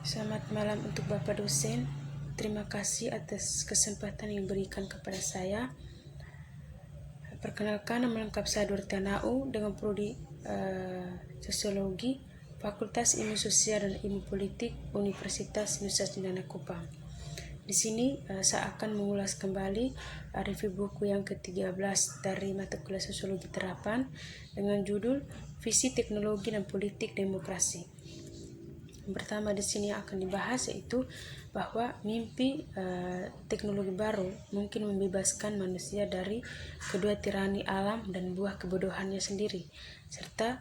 Selamat malam untuk Bapak dosen. Terima kasih atas kesempatan yang diberikan kepada saya. Perkenalkan, nama lengkap saya Dorita Nau dengan prodi Sosiologi, Fakultas Ilmu Sosial dan Ilmu Politik, Universitas Nusa Cendana Kupang. Di sini saya akan mengulas kembali review buku yang ke-13 dari mata kuliah Sosiologi Terapan dengan judul Visi Teknologi dan Politik Demokrasi. Yang pertama di sini yang akan dibahas yaitu bahwa mimpi teknologi baru mungkin membebaskan manusia dari kedua tirani alam dan buah kebodohannya sendiri, serta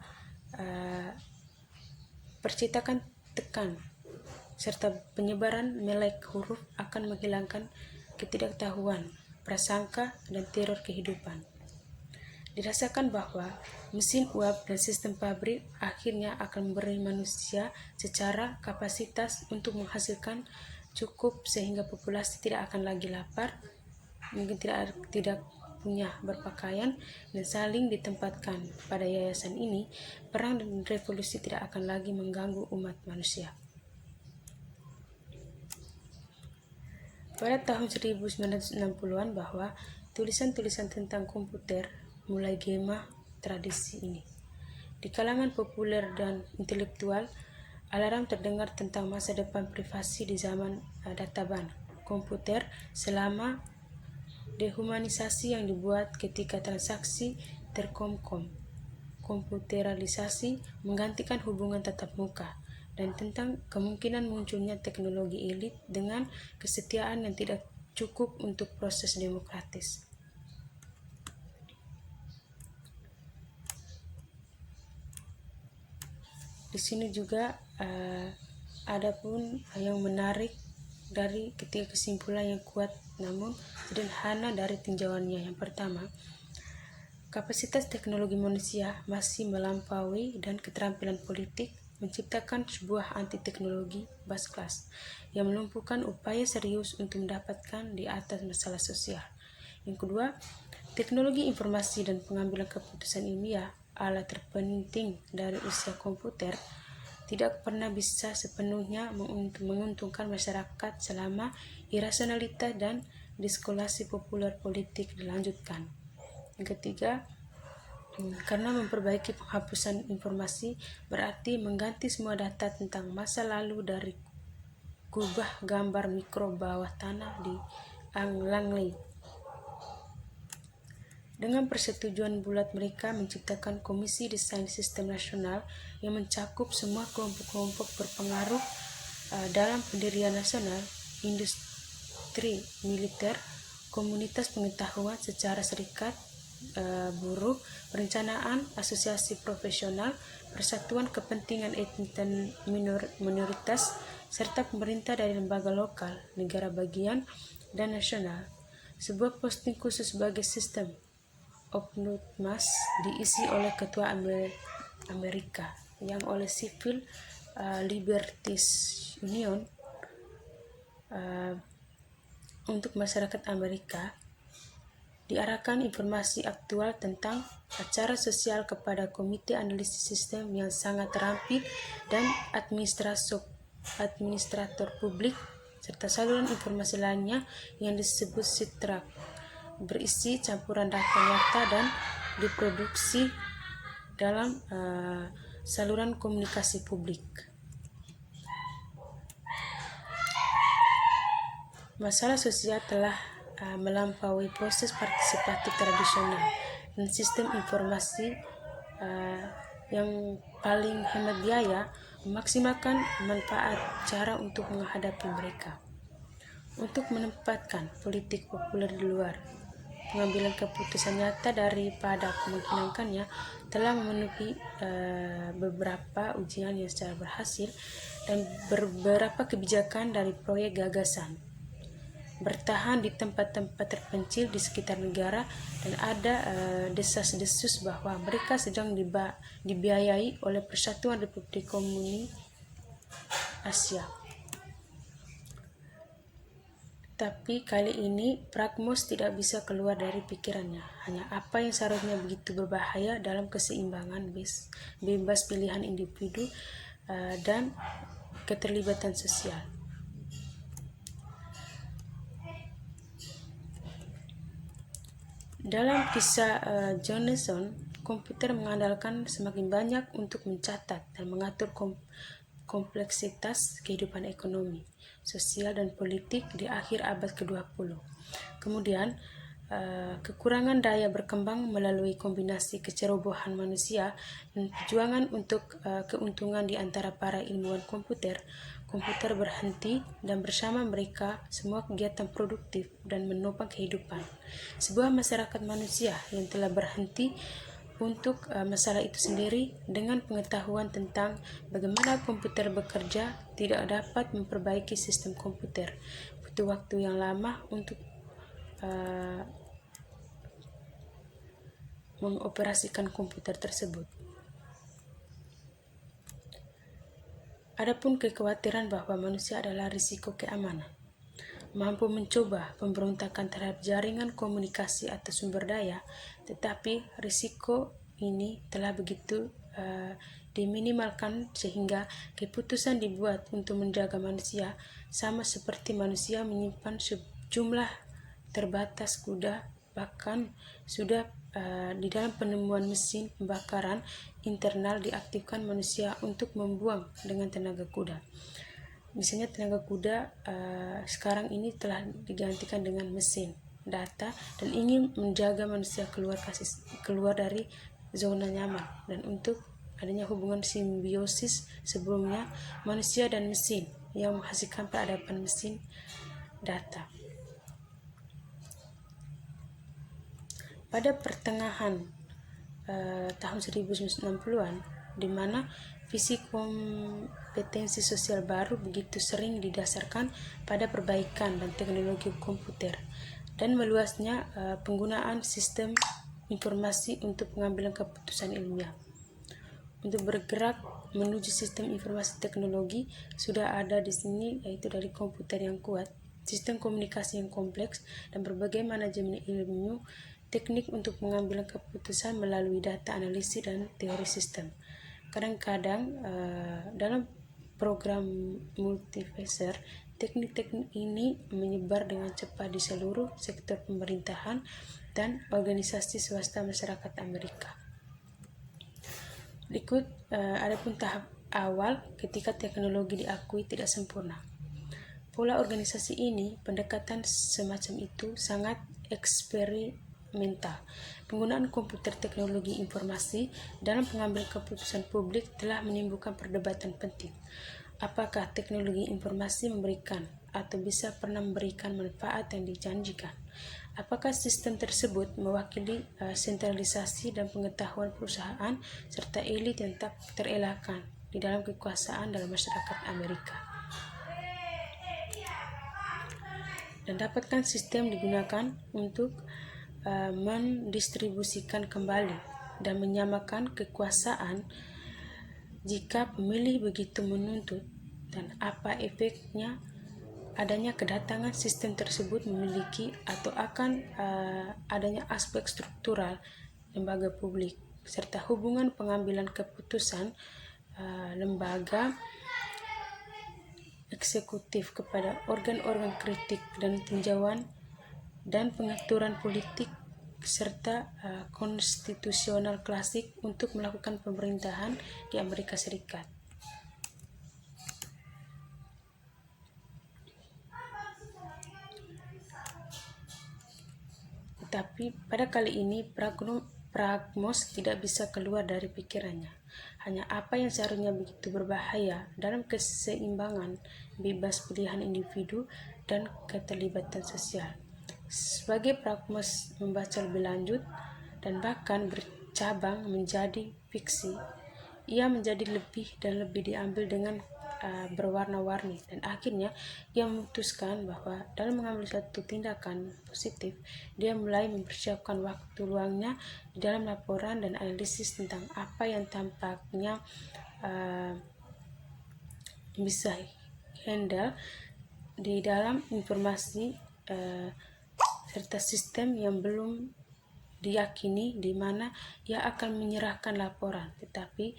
percetakan tekan serta penyebaran melek huruf akan menghilangkan ketidaktahuan, prasangka, dan teror kehidupan. Dirasakan bahwa mesin uap dan sistem pabrik akhirnya akan memberi manusia secara kapasitas untuk menghasilkan cukup sehingga populasi tidak akan lagi lapar, mungkin tidak punya berpakaian, dan saling ditempatkan. Pada yayasan ini, perang dan revolusi tidak akan lagi mengganggu umat manusia. Pada tahun 1960-an bahwa tulisan-tulisan tentang komputer mulai gemah tradisi ini. Di kalangan populer dan intelektual, alarm terdengar tentang masa depan privasi di zaman databan komputer selama dehumanisasi yang dibuat ketika transaksi komputeralisasi menggantikan hubungan tatap muka, dan tentang kemungkinan munculnya teknologi elit dengan kesetiaan yang tidak cukup untuk proses demokratis. Di sini juga ada pun yang menarik dari ketiga kesimpulan yang kuat namun sederhana dari tinjauannya. Yang pertama, kapasitas teknologi manusia masih melampaui dan keterampilan politik menciptakan sebuah anti-teknologi bas kelas yang melumpuhkan upaya serius untuk mendapatkan di atas masalah sosial. Yang kedua, teknologi informasi dan pengambilan keputusan ilmiah, alat terpenting dari usia komputer, tidak pernah bisa sepenuhnya menguntungkan masyarakat selama irasionalitas dan diskolasi populer politik dilanjutkan. Yang ketiga, karena memperbaiki penghapusan informasi berarti mengganti semua data tentang masa lalu dari kubah gambar mikro bawah tanah di Langley. Dengan persetujuan bulat mereka menciptakan Komisi Desain Sistem Nasional yang mencakup semua kelompok-kelompok berpengaruh dalam pendirian nasional, industri militer, komunitas pengetahuan secara serikat, buruh, perencanaan, asosiasi profesional, persatuan kepentingan etnis dan minoritas, serta pemerintah dari lembaga lokal, negara bagian, dan nasional. Sebuah posting khusus sebagai sistem Opnutmas diisi oleh Ketua Amerika yang oleh Civil Liberties Union untuk masyarakat Amerika. Diarahkan informasi aktual tentang acara sosial kepada Komite Analisis Sistem yang sangat terampil dan administrator publik, serta saluran informasi lainnya yang disebut SITRAK, berisi campuran data nyata dan diproduksi dalam saluran komunikasi publik. Masalah sosial telah melampaui proses partisipatif tradisional dan sistem informasi yang paling hemat biaya memaksimalkan manfaat cara untuk menghadapi mereka. Untuk menempatkan politik populer di luar pengambilan keputusan nyata daripada menghilangkannya telah memenuhi beberapa ujian yang secara berhasil, dan beberapa kebijakan dari proyek gagasan bertahan di tempat-tempat terpencil di sekitar negara, dan ada desas-desus bahwa mereka sedang dibiayai oleh Persatuan Republik Komunis Asia. Tapi kali ini pragmos tidak bisa keluar dari pikirannya. Hanya apa yang seharusnya begitu berbahaya dalam keseimbangan bebas pilihan individu dan keterlibatan sosial. Dalam kisah Jonathan, komputer mengandalkan semakin banyak untuk mencatat dan mengatur kompleksitas kehidupan ekonomi, sosial, dan politik di akhir abad ke-20. Kemudian, kekurangan daya berkembang melalui kombinasi kecerobohan manusia dan perjuangan untuk keuntungan di antara para ilmuwan komputer berhenti, dan bersama mereka semua kegiatan produktif dan menopang kehidupan. Sebuah masyarakat manusia yang telah berhenti untuk masalah itu sendiri dengan pengetahuan tentang bagaimana komputer bekerja tidak dapat memperbaiki sistem komputer. Butuh waktu yang lama untuk mengoperasikan komputer tersebut. Adapun kekhawatiran bahwa manusia adalah risiko keamanan, mampu mencoba pemberontakan terhadap jaringan komunikasi atau sumber daya, tetapi risiko ini telah begitu diminimalkan sehingga keputusan dibuat untuk menjaga manusia, sama seperti manusia menyimpan jumlah terbatas kuda, bahkan sudah di dalam penemuan mesin pembakaran internal diaktifkan manusia untuk membuang dengan tenaga kuda. Misalnya tenaga kuda sekarang ini telah digantikan dengan mesin data dan ingin menjaga manusia keluar dari zona nyaman, dan untuk adanya hubungan simbiosis sebelumnya manusia dan mesin yang menghasilkan peradaban mesin data. Pada pertengahan tahun 1960-an, di mana visi kompetensi sosial baru begitu sering didasarkan pada perbaikan dan teknologi komputer dan meluasnya penggunaan sistem informasi untuk pengambilan keputusan ilmiah. Untuk bergerak menuju sistem informasi teknologi sudah ada di sini, yaitu dari komputer yang kuat, sistem komunikasi yang kompleks, dan berbagai manajemen ilmu teknik untuk mengambil keputusan melalui data analisis dan teori sistem. Kadang-kadang dalam program multiphasor, teknik-teknik ini menyebar dengan cepat di seluruh sektor pemerintahan dan organisasi swasta masyarakat Amerika. Berikut adapun tahap awal ketika teknologi diakui tidak sempurna. Pola organisasi ini, pendekatan semacam itu sangat eksperimental. Penggunaan komputer teknologi informasi dalam pengambilan keputusan publik telah menimbulkan perdebatan penting. Apakah teknologi informasi memberikan atau bisa pernah memberikan manfaat yang dijanjikan? Apakah sistem tersebut mewakili sentralisasi dan pengetahuan perusahaan serta elit yang tak terelakkan di dalam kekuasaan dalam masyarakat Amerika? Dan dapatkah sistem digunakan untuk mendistribusikan kembali dan menyamakan kekuasaan jika pemilih begitu menuntut, dan apa efeknya adanya kedatangan sistem tersebut memiliki atau akan adanya aspek struktural lembaga publik serta hubungan pengambilan keputusan lembaga eksekutif kepada organ-organ kritik dan tinjauan dan pengaturan politik serta konstitusional klasik untuk melakukan pemerintahan di Amerika Serikat. Tetapi pada kali ini pragmos tidak bisa keluar dari pikirannya. Hanya apa yang seharusnya begitu berbahaya dalam keseimbangan bebas pilihan individu dan keterlibatan sosial. Sebagai pragmos membaca lebih lanjut dan bahkan bercabang menjadi fiksi, ia menjadi lebih dan lebih diambil dengan berwarna-warni, dan akhirnya ia memutuskan bahwa dalam mengambil suatu tindakan positif, dia mulai mempersiapkan waktu luangnya di dalam laporan dan analisis tentang apa yang tampaknya bisa handle di dalam informasi serta sistem yang belum diyakini, di mana ia akan menyerahkan laporan, tetapi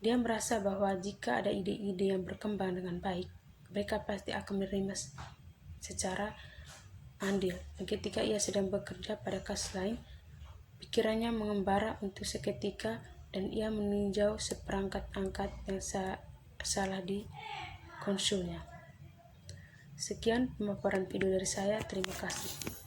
Dia merasa bahwa jika ada ide-ide yang berkembang dengan baik, mereka pasti akan menerima secara andil. Dan ketika ia sedang bekerja pada kasus lain, pikirannya mengembara untuk seketika dan ia meninjau seperangkat angkat yang salah di konsulnya. Sekian pemaparan video dari saya. Terima kasih.